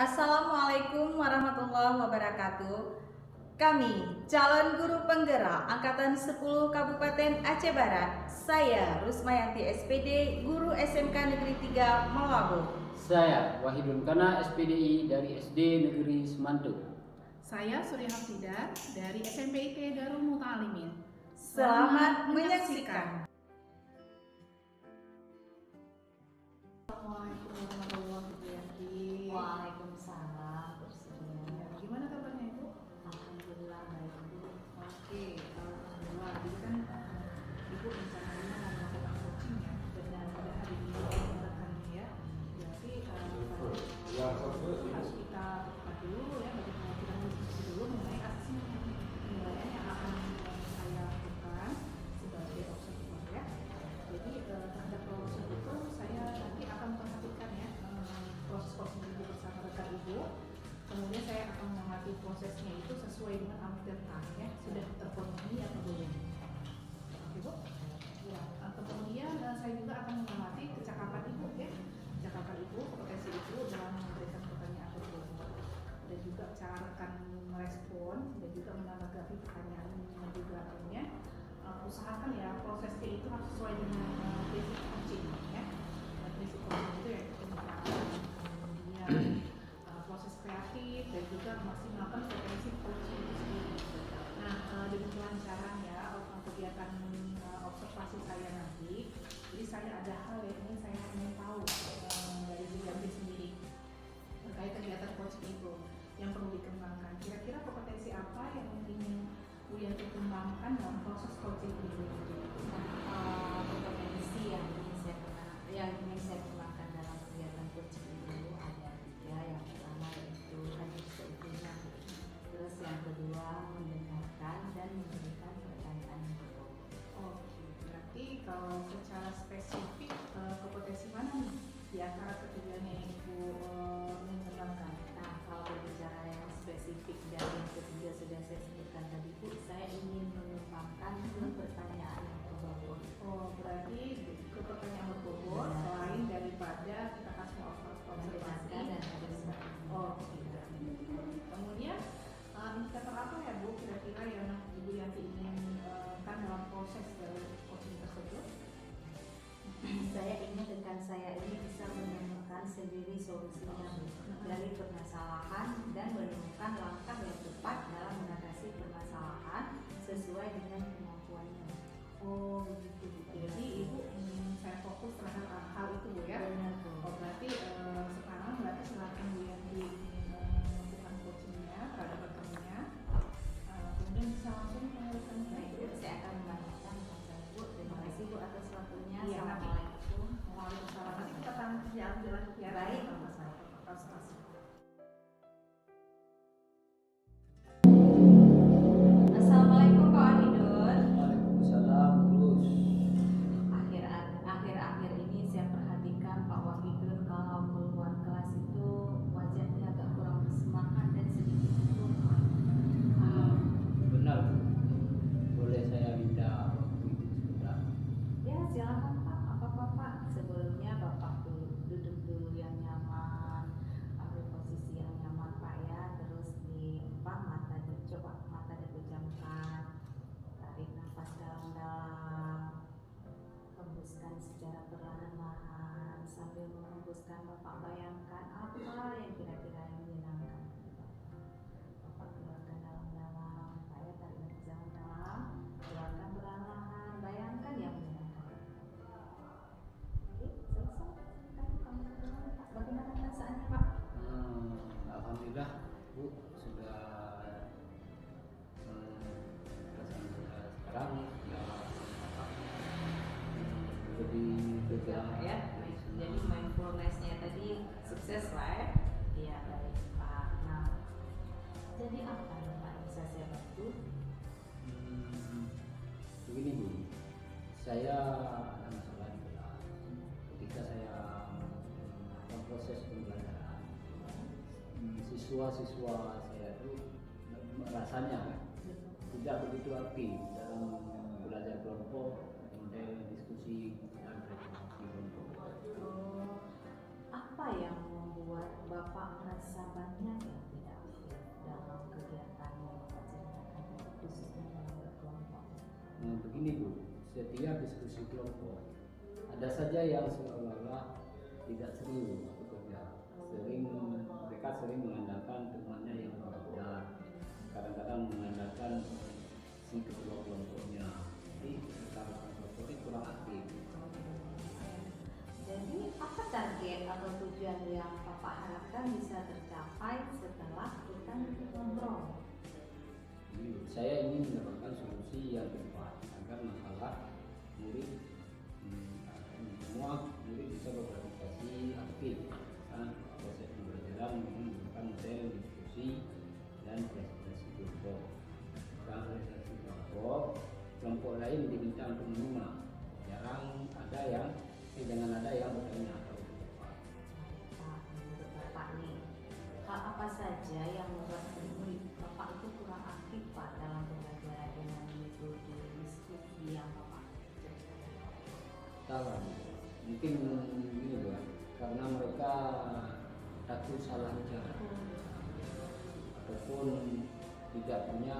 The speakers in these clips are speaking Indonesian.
Assalamualaikum warahmatullahi wabarakatuh. Kami, calon guru penggerak Angkatan 10 Kabupaten Aceh Barat. Saya Rusmayanti SPD, Guru SMK Negeri 3 Melabu. Saya Wahidun Kana, SPDI dari SD Negeri Semantuk. Saya Surya Hafida dari SMPIT Darul Muta'alimin. Selamat menyaksikan. Assalamualaikum warahmatullahi wabarakatuh. Waalaikumsalam. Bersedia. Gimana kabarnya Ibu? Alhamdulillah baik Bu. Oke, alhamdulillah. Jadi kan Ibu rencananya mau melakukan coaching ya, Benar. pada hari ini rekan-rekannya ya. Berarti harus kita buka dulu ya, bagaimana kita diskusi dulu mengenai asesmen penilaian yang akan saya lakukan sebagai observer ya. Jadi terhadap proses itu saya nanti akan memperhatikan ya proses Ibu bersama rekan Ibu. Kemudian saya akan mengamati prosesnya itu sesuai dengan ambil ya, sudah terpenuhi atau belum. Oke Bu? Ya. Kemudian saya juga akan mengamati kecakapan Ibu ya, kecakapan Ibu, kompetensi Ibu dalam memberikan pertanyaan tersebut, dan juga cara rekan merespon dan juga menanggapi pertanyaan yang juga lainnya. Usahakan ya prosesnya itu harus sesuai dengan basic coaching ya. Basic coaching itu ya kemudian proses kreatif dan juga memaksimalkan potensi coaching itu sendiri. Nah, dengan kelancaran ya kegiatan observasi saya nanti, jadi saya ada hal yang saya ingin tahu dari Bu Yanti sendiri terkait kegiatan coaching itu yang perlu dikembangkan. Kira-kira kompetensi apa yang ingin Bu Yanti kembangkan dalam proses coaching ini? Kompetensi yang ingin saya kembangkan dalam kegiatan coaching itu ada 3. Yang pertama yaitu hadir seutuhnya, terus yang kedua mendengarkan dan memberikan pertanyaan yang berbobot. Oke, berarti kalau secara spesifik kompetensi mana nih di antara ketiganya yang Ibu ingin kembangkan? Nah, kalau berbicara yang spesifik dari yang ketiga sudah saya sebutkan tadi Bu, saya ingin mengembangkan pertanyaan yang berbobot. Oh, berarti ke pertanyaan berbobot selain daripada kita kasih observasi Dan hadir seutuhnya. Oke. Kemudian indikator apa ya Bu kira-kira yang Ibu Yanti ingin kan dalam proses dari coaching tersebut? Saya ingin rekan saya ini bisa menemukan sendiri solusinya Bu, dari permasalahan dan menemukan langkah yang tepat dalam mengatasi permasalahan sesuai dengan kemampuannya. Oh begitu Bu. Jadi Ibu ingin saya fokus terhadap hal itu Bu ya? Benar Bu. Oh berarti sekarang silakan Bu Yanti melakukan coachingnya terhadap rekannya, kemudian bisa langsung melakukan Baik Bu, saya akan menambahkan Bu. Terima kasih Bu atas waktunya. Iya, nanti. Assalamualaikum. Waalaikumsalam. Nanti kita akan jalan ya. Baik. Assalamualaikum Pak Wahidun. Waalaikumsalam. Terus Akhir-akhir ini saya perhatikan Pak Wahidun kalau keluar kelas itu wajahnya agak kurang bersemangat dan sedikit lupa. benar Bu. Boleh saya minta waktu itu sebentar? Ya silakan Pak, apa-apa Pak. Sebelumnya Bapak duduk dulu yang nyaman, ambil posisi yang nyaman Pak ya. Terus coba mata dipejamkan, tarik nafas dalam-dalam, hembuskan secara perlahan-lahan. Sambil menghembuskan Bapak bayangkan apa yang kira-kira yang menyenangkan. Bapak keluarkan dalam-dalam, Pak ya, tarik nafas dalam-dalam, keluarkan perlahan-lahan, bayangkan yang menyenangkan. Oke, selesai. Kamu Pak, bagaimana perasaannya Pak? Alhamdulillah Bu, sudah sekarang ya lebih bergerak Ya, baik. Jadi mindfulness-nya tadi sukses lah ya. Iya baik Pak. Nah, jadi apa ya Pak yang bisa saya bantu? Begini Bu, saya ada masalah di kelas. Ketika saya melakukan proses pembelajaran, siswa-siswa saya itu rasanya tidak begitu aktif dalam belajar kelompok, kemudian diskusi dan refleksi kelompok. Apa yang membuat Bapak merasa diskusi kelompok. Ada saja yang seolah-olah tidak serius bekerja, mereka sering mengandalkan temannya yang benar, kadang-kadang mengandalkan si ketua kelompoknya. Jadi secara kelompok itu kurang aktif. Jadi apa target atau tujuan yang Bapak harapkan bisa tercapai setelah kita ngobrol? Saya ingin mendapatkan solusi yang tepat agar masalah murid semua murid bisa berpartisipasi aktif proses pembelajaran menggunakan model diskusi dan presentasi kelompok. Setelah presentasi kelompok lain diminta untuk menyimak. Jangan ada yang bertanya atau berdebat. Menurut Bapak nih, hal apa saja yang membuat murid Bapak itu kurang aktif Pak dalam pembelajaran dengan metode diskusi yang Bapak Salah, mungkin ini Pak, karena mereka takut salah ucap ataupun tidak punya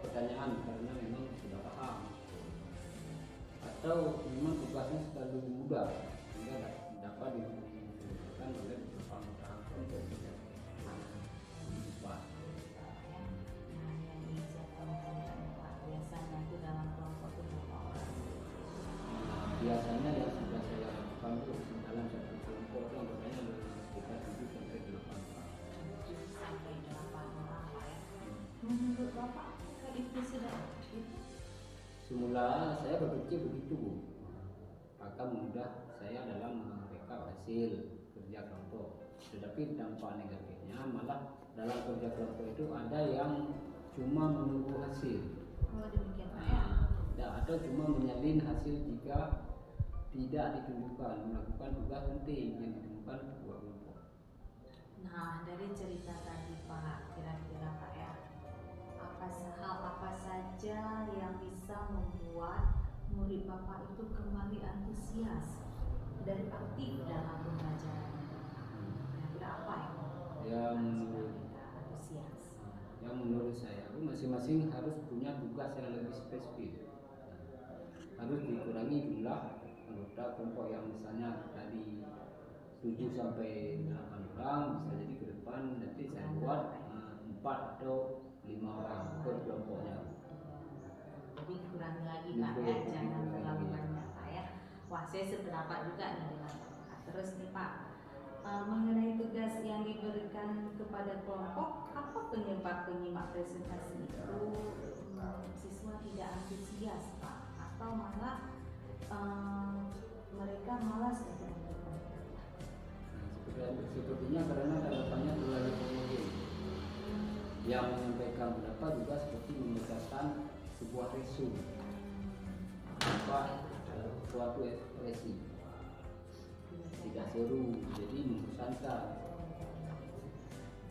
pertanyaan karena memang sudah paham, atau memang tugasnya terlalu mudah sehingga dapat dilakukan oleh beberapa orang untuk tidak cepat. Biasanya itu dalam kelompok itu berapa orang? Biasanya yang sudah saya lakukan itu dalam satu kelompok itu anggotanya sekitar 7 sampai 8 orang. 7 sampai 8 orang Pak ya. Menurut Bapak itu sudah cukup? Semula saya berpikir begitu Bu, akan mudah saya dalam merekap hasil kerja kelompok. Tetapi dampak negatifnya malah dalam kerja kelompok itu ada yang cuma menunggu hasil. Oh demikian Pak ya. Ada cuma menyalin hasil jika tidak ditunjukkan melakukan tugas penting yang ditemukan ketua kelompok. Nah dari cerita tadi Pak, kira-kira Pak ya, hal apa saja yang bisa membuat murid Bapak itu kembali antusias dan aktif dalam pembelajaran? Kira-kira apa yang antusias? Yang menurut saya masing-masing harus punya tugas yang lebih spesifik. Harus dikurangi jumlah anggota kelompok yang misalnya tadi 7 sampai 8 orang, bisa jadi ke depan nanti saya buat 4 atau 5 orang per kelompoknya. Jadi kurangi lagi Pak ya, jangan terlalu banyak Pak ya. Wah saya sependapat juga nih dengan Bapak. Terus nih Pak, mengenai tugas yang diberikan kepada kelompok, apa penyebab penyimak presentasi itu siswa tidak antusias Pak? Atau malah mereka malas untuk melakukan? Sepertinya karena tanggapannya terlalu umum. Yang menyampaikan pendapat juga seperti membacakan sebuah resume suatu ekspresi tidak seru, jadi membosankan.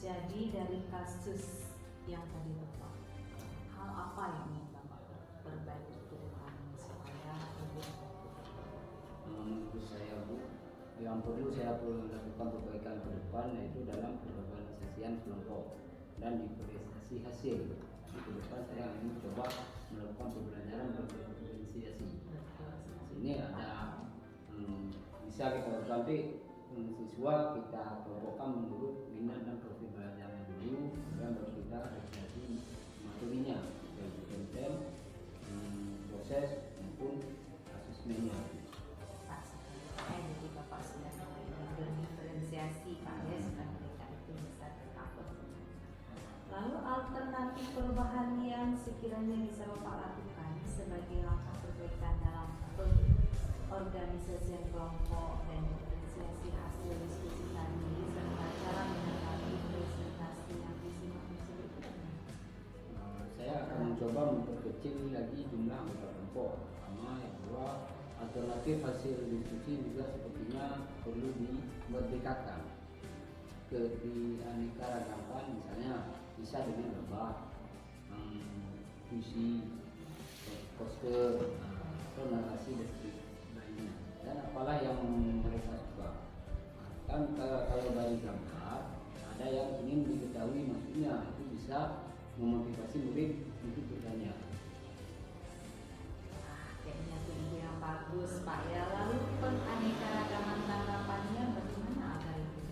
Jadi dari kasus yang tadi Bapak, hal apa yang ingin Bapak perbaiki ke depan supaya lebih efektif? Menurut saya Bu, yang perlu saya lakukan perbaikan ke depan yaitu dalam perorganisasian kelompok dan diferensiasi hasil. Di ke depan saya ingin coba melakukan pembelajaran berdiferensiasi. Sini ada bisa kita nanti siswa kita kelompokkan menurut minat dan profil belajarnya dulu, dan baru kita realisasi materinya dari konten, proses maupun asesmennya. Jadi Bapak sudah berdiferensiasi Pak ya, supaya mereka itu bisa tercover. Lalu alternatif perubahan yang sekiranya bisa Bapak lakukan sebagai langkah perbaikan dalam organisasi kelompok dan diferensiasi hasil diskusi tadi serta cara menanggapi presentasi yang disimak tersebut? Saya akan mencoba memperkecil lagi jumlah anggota kelompok. Pertama, yang kedua, alternatif hasil diskusi juga sepertinya perlu dimerdekakan dianekaragaman, misalnya bisa dengan gambar, puisi, poster, atau narasi deskripsi lainnya, dan apalah yang mereka suka. Kan kalau dari gambar ada yang ingin diketahui maksudnya, itu bisa memotivasi murid untuk bertanya. Kayaknya itu ide yang bagus Bagus Pak ya. Lalu penganeka-ragaman tanggapannya bagaimana agar itu?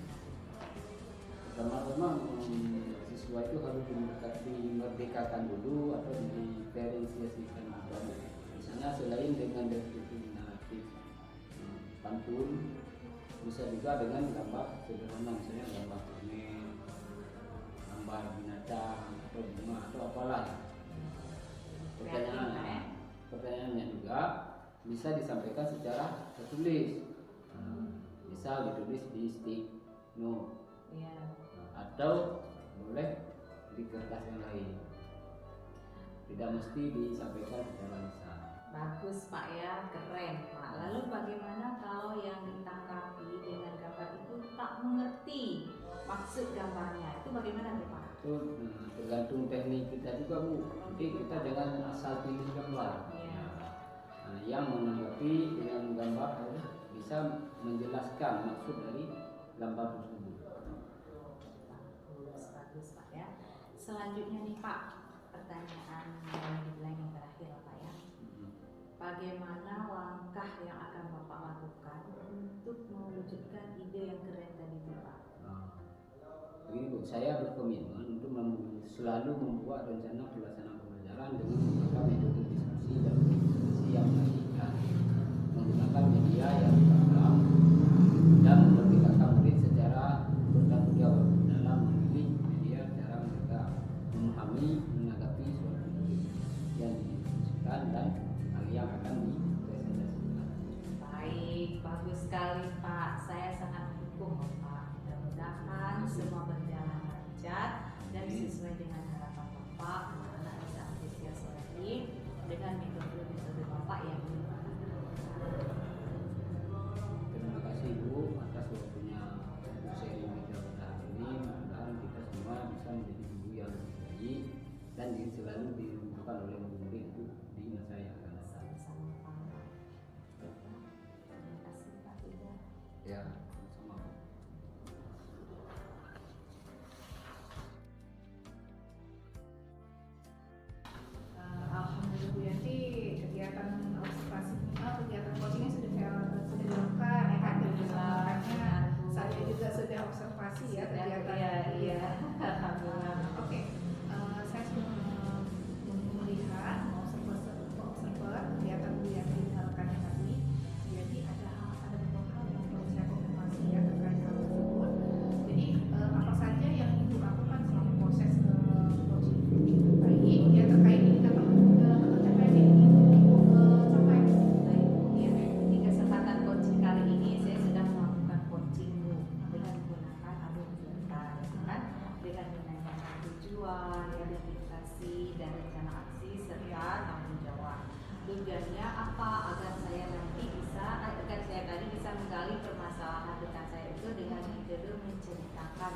Pertama-tama siswa itu harus dimerdekakan dulu atau diferensiasikan dulu. Misalnya selain dengan deskripsi naratif pantun, bisa juga dengan gambar sederhana, misalnya gambar permen, gambar binatang atau bunga atau apalah. Pertanyaannya juga bisa disampaikan secara tertulis. Misal ditulis di stick note. Atau boleh di kertas yang lain, tidak mesti disampaikan secara lisan. Bagus Pak ya, keren Pak. Lalu bagaimana kalau yang ditangkapi dengan gambar itu tak mengerti maksud gambarnya, itu bagaimana tuh Pak? Itu tergantung teknik kita juga Bu. Jadi kita jangan asal pilih gambar. Yang menanggapi dengan gambar harus bisa menjelaskan maksud dari gambar tersebut. Bagus Pak ya. Selanjutnya nih Pak, pertanyaan yang dibilang yang terakhir Pak ya. Bagaimana langkah yang akan Bapak lakukan untuk mewujudkan ide yang keren tadi itu Pak? Begini Bu, saya berkomitmen untuk selalu membuat rencana pelaksanaan pembelajaran dengan menggunakan metode diskusi dan diskusi yang mengajarkan, menggunakan media yang beragam dan memerdekakan murid secara bertanggung jawab dalam memilih media cara mereka memahami menanggapi suatu topik yang didiskusikan dan hal yang akan dipresentasikan. Baik, bagus sekali Pak. Saya sangat dukung Pak. Mudah-mudahan semua berjalan lancar dan sesuai dengan harapan Bapak. Anak-anak bisa antusias lagi dengan metode-metode Bapak yang digunakan. Terima kasih Bu atas waktunya sharing media pada hari ini. Mudah-mudahan kita semua bisa menjadi guru yang lebih baik dan selalu dirindukan oleh murid itu di masa yang akan datang. Sama-sama Pak. Terima kasih Pak Ida. Ya, sama. Alhamdulillah Bu Yanti, kegiatan observasi kegiatan coachingnya sudah dilakukan ya kan, makanya saya juga sudah observasi ya kegiatan. Iya. Alhamdulillah. Oke, saya sudah melihat observer kegiatan Bu Yanti dilakukannya tadi. Jadi ada beberapa hal yang perlu saya konfirmasi ya terkait hal tersebut. Jadi apa saja yang Ibu lakukan selama proses coaching baik ya terkait ini terkait ini sampai Baik, di kesempatan coaching kali ini saya sudah melakukan coaching dengan menggunakan alur cerita, kan? Dengan menanyakan tujuan, identifikasi dan rencana aksi serta tanggung jawab. Tujuannya apa? Agar saya tadi bisa menggali permasalahan rekan saya itu dengan metode menceritakan.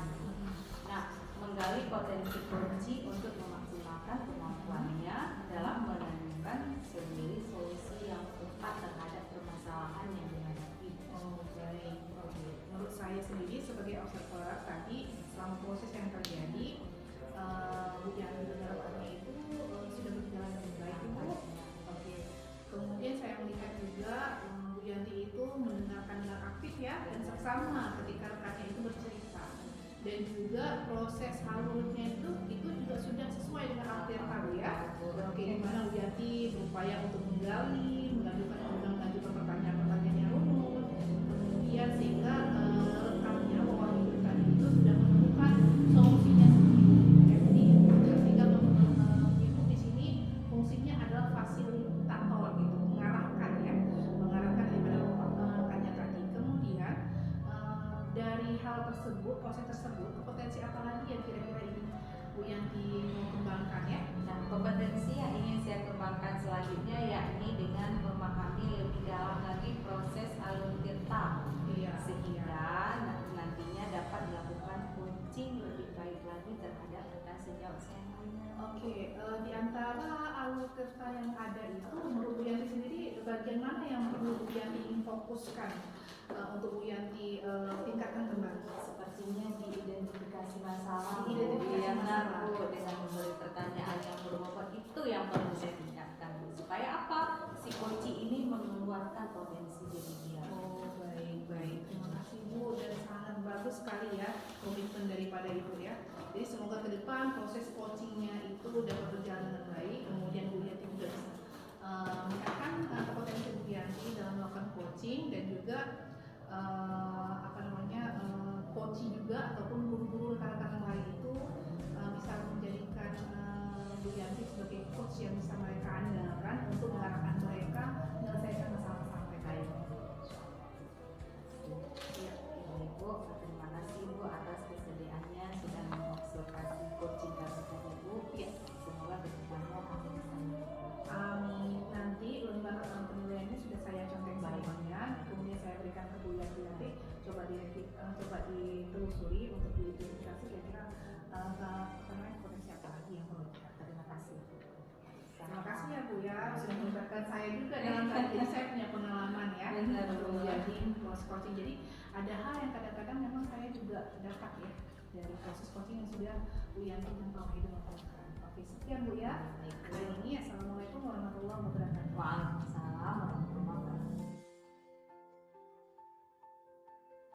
Nah, menggali potensi kunci untuk memaksimalkan kemampuannya dalam menemukan sendiri solusi yang tepat terhadap permasalahan yang dihadapi. Oh baik, oke. Menurut saya sendiri sebagai observer tadi selama proses yang terjadi Bu Yanti penerapannya itu sudah berjalan dengan baik Ibu. Oke. Kemudian saya melihat juga Bu Yanti itu mendengarkan dengan aktif ya dan seksama ketika rekannya itu bercerita. Dan juga proses alurnya itu juga sudah sesuai dengan apa yang tahu ya. Oke, di mana Bu Yanti berupaya untuk mengajukan pertanyaan-pertanyaan yang rumit, kemudian sehingga rekannya mewakili tadi itu sudah menemukan solusinya sendiri. Jadi ketika ibu di sini fungsinya adalah fasilitator gitu, mengarahkan daripada rekannya tadi. Kemudian dari hal tersebut, proses tersebut, potensi apa lagi yang kira-kira ini Bu Yanti mau kembangkan ya? Nah, kompetensi yang ingin saya kembangkan selanjutnya yakni dengan memahami lebih dalam lagi proses alur tirta, sehingga nantinya dapat dilakukan coaching lebih baik lagi terhadap rekan sejauh saya lainnya. Oke, di antara alur tirta yang ada itu menurut Bu Yanti sendiri bagian mana yang perlu Bu Yanti ingin fokuskan untuk Bu Yanti tingkatkan kembali? Sepertinya diidentifikasi masalah. Identifikasi masalah. Dengan memberi pertanyaan yang berbobot itu yang perlu saya tingkatkan supaya apa? si Koci ini mengeluarkan potensi diri dia. Oh, baik. Terima kasih Bu, dan sangat bagus sekali ya komitmen daripada Ibu ya. Jadi semoga ke depan proses coachingnya itu dapat berjalan dengan baik. Kemudian Bu Yanti juga bisa meningkatkan potensi Bu Yanti dalam melakukan coaching, dan juga coaching juga ataupun guru-guru rekan-rekan lain itu bisa menjadikan Bu Yanti sebagai coach yang bisa mereka andalkan untuk mengarahkan mereka menyelesaikan masalah-masalah mereka ini. Ya, Ibu, terima kasih Bu atas kesediaannya sudah mengobservasi coaching kami tadi Bu. Ya, semoga kedepannya kami bisa melakukan. Amin. Nanti lembar penilaiannya sudah saya contohkan semuanya, kemudian saya berikan ke Bu Yanti nanti coba ditelusuri untuk diidentifikasi kira-kira potensi apa lagi yang perlu kita. Terima kasih. Terima kasih ya Bu ya, sudah melibatkan saya juga dalam hal ini. Saya punya pengalaman ya Benar, Bu. menjadi proses coaching. Jadi ada hal yang kadang-kadang memang saya juga dapat ya dari proses coaching yang sudah Bu Yanti dan Pak Wahidul lakukan. Oke, sekian Bu ya. Hari ini assalamualaikum warahmatullahi wabarakatuh. Waalaikumsalam.